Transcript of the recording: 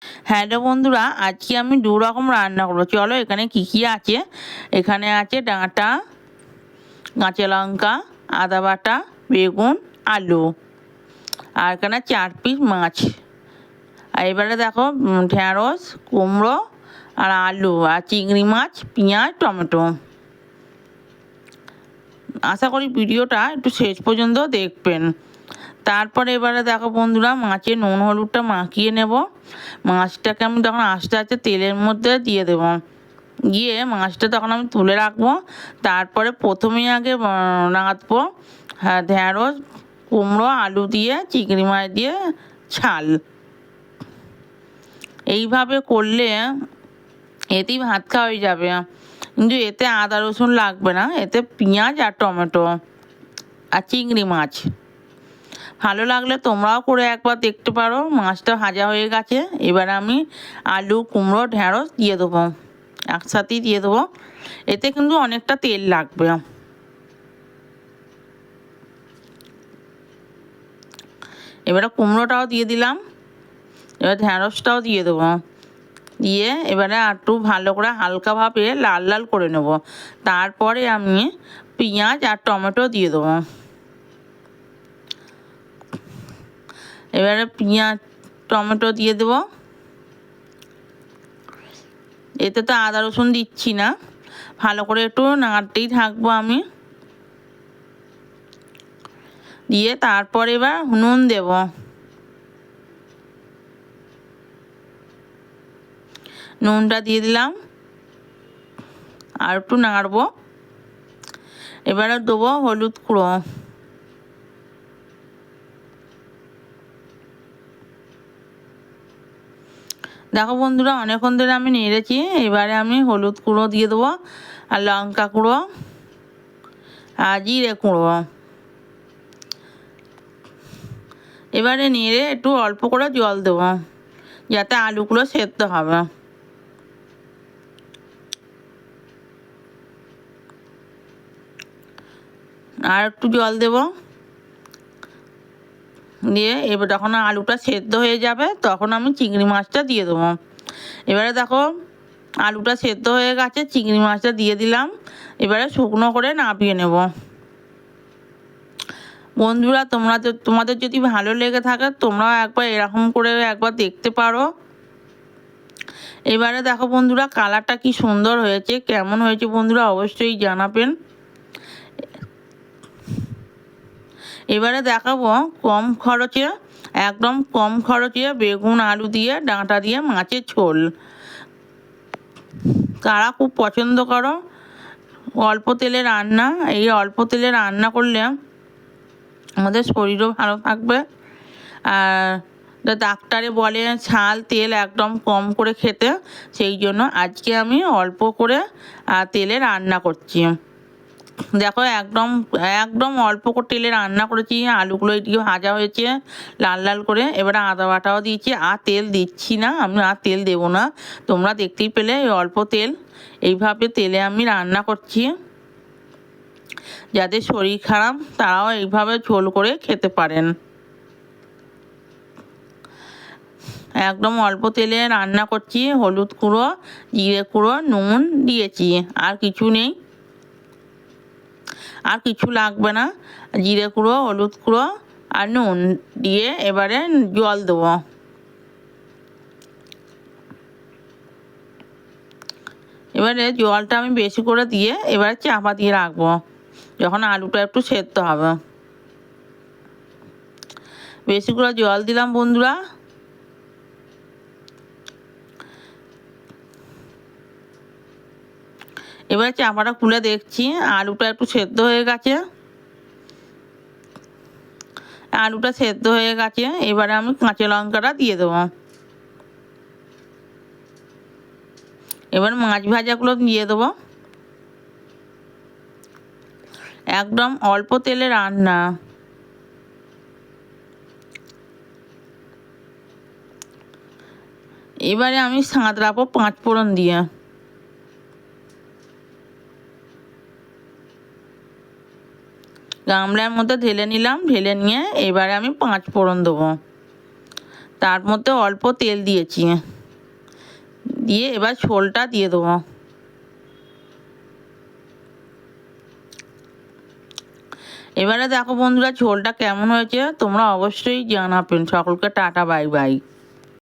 Hello বন্ধুরা, আজকে আমি দু রকম রান্না করবো। চলো এখানে কি কি আছে। এখানে আছে ডাঁটা, কাঁচা লঙ্কা, আদা বাটা, বেগুন, আলু, আর এখানে 4 পিস মাছ। আর এবারে দেখো ঢ্যাঁড়স, কুমড়ো, আর আলু, আর চিংড়ি মাছ, পেঁয়াজ, টমেটো। আশা করি ভিডিওটা একটু শেষ পর্যন্ত দেখবেন। তারপরে এবারে দেখো বন্ধুরা, মাছে নুন হলুদটা মাখিয়ে নেব। মাছটাকে আমি তখন আস্তে আস্তে তেলের মধ্যে দিয়ে দেব, দিয়ে মাছটা তখন আমি তুলে রাখবো। তারপরে প্রথমেই আগে রাঁধবো ঢ্যাঁড়স, কুমড়ো, আলু দিয়ে, চিংড়ি মাছ দিয়ে ঝাল। এইভাবে করলে এতেই ভাত খাওয়া হয়ে যাবে, কিন্তু এতে আদা রসুন লাগবে না, এতে পেঁয়াজ আর টমেটো আর চিংড়ি মাছ। ভালো লাগলে তোমরাও করে একবার দেখতে পারো। মাছটা ভাজা হয়ে গেছে, এবার আমি আলু, কুমড়ো, ঢ্যাঁড়স দিয়ে দেবো, একসাথেই দিয়ে দেবো। এতে কিন্তু অনেকটা তেল লাগবে। এবারে কুমড়োটাও দিয়ে দিলাম, এবার ঢ্যাঁড়সটাও দিয়ে দেবো, দিয়ে এবারে একটু ভালো করে হালকাভাবে লাল লাল করে নেব। তারপরে আমি পেঁয়াজ আর টমেটো দিয়ে দেবো। এবারে পেঁয়াজ টমেটো দিয়ে দেবো। এতে তো আদা রসুন দিচ্ছি না, ভালো করে একটু নাড়তেই থাকবো আমি। দিয়ে তারপরে এবার নুন দেব, নুনটা দিয়ে দিলাম, আর একটু নাড়বো। এবারে দেবো হলুদ গুঁড়ো, দেখো বন্ধুরা অনেকক্ষণ ধরে আমি নেড়েছি। এবারে আমি হলুদ গুঁড়ো দিয়ে দেবো, আর লঙ্কা গুঁড়ো, আর জিরে গুঁড়ো। এবারে নেড়ে একটু অল্প করে জল দেবো, যাতে আলুগুলো সেদ্ধ হবে। আর একটু জল দেবো, দিয়ে এবার যখন আলুটা সেদ্ধ হয়ে যাবে তখন আমি চিংড়ি মাছটা দিয়ে দেবো। এবারে দেখো আলুটা সেদ্ধ হয়ে গেছে, চিংড়ি মাছটা দিয়ে দিলাম। এবারে শুকনো করে নামিয়ে নেব। বন্ধুরা তোমাদের যদি ভালো লেগে থাকে তোমরাও একবার এরকম করে একবার দেখতে পারো। এবারে দেখো বন্ধুরা কালারটা কি সুন্দর হয়েছে, কেমন হয়েছে বন্ধুরা অবশ্যই জানাবেন। এবারে দেখাবো একদম কম খরচে বেগুন আলু দিয়ে ডাঁটা দিয়ে মাছের ঝোল। কারা খুব পছন্দ করো অল্প তেলে রান্না, এই অল্প তেলে রান্না করলে আমাদের শরীরও ভালো থাকবে। আর ডাক্তারে বলে ঝাল তেল একদম কম করে খেতে, সেই জন্য আজকে আমি অল্প করে তেলে রান্না করছি। দেখো একদম একদম অল্প করে তেলে রান্না করেছি, আলুগুলো এদিকে ভাজা হয়েছে লাল লাল করে। এবারে আদা বাটাও দিয়েছি, আর তেল দিচ্ছি না, আমি আর তেল দেবো না। তোমরা দেখতেই পেলে অল্প তেল, এইভাবে তেলে আমি রান্না করছি। যাদের শরীর খারাপ তারাও এইভাবে ঝোল করে খেতে পারেন। একদম অল্প তেলে রান্না করছি, হলুদ গুঁড়ো, জিরে গুঁড়ো, নুন দিয়েছি, আর কিছু নেই, আর কিছু লাগবে না। জিরে গুঁড়ো, হলুদ গুঁড়ো আর নুন দিয়ে এবারে জল দেবো। এবারে জলটা আমি বেশি করে দিয়ে এবারে চাপা দিয়ে রাখবো, যখন আলুটা একটু সেদ্ধ হবে। বেশি করে জল দিলাম বন্ধুরা। এবারে চাপাটা খুলে দেখছি আলুটা একটু সেদ্ধ হয়ে গেছে, আলুটা সেদ্ধ হয়ে গেছে। এবারে আমি কাঁচা লঙ্কাটা দিয়ে দেবো। এবার মাছ ভাজাগুলো দিয়ে দেবো। একদম অল্প তেলে রান্না। এবারে আমি সাঁতরাবো 5 ফোড়ন দিয়ে। গামলার মধ্যে ঢেলে নিলাম, ঢেলে নিয়ে এবারে আমি 5 ফোড়ন দেবো। তার মধ্যে অল্প তেল দিয়েছি, দিয়ে এবার ঝোলটা দিয়ে দেবো। এবারে দেখো বন্ধুরা ঝোলটা কেমন হয়েছে তোমরা অবশ্যই জানাবেন। সকলকে টাটা, বাই বাই।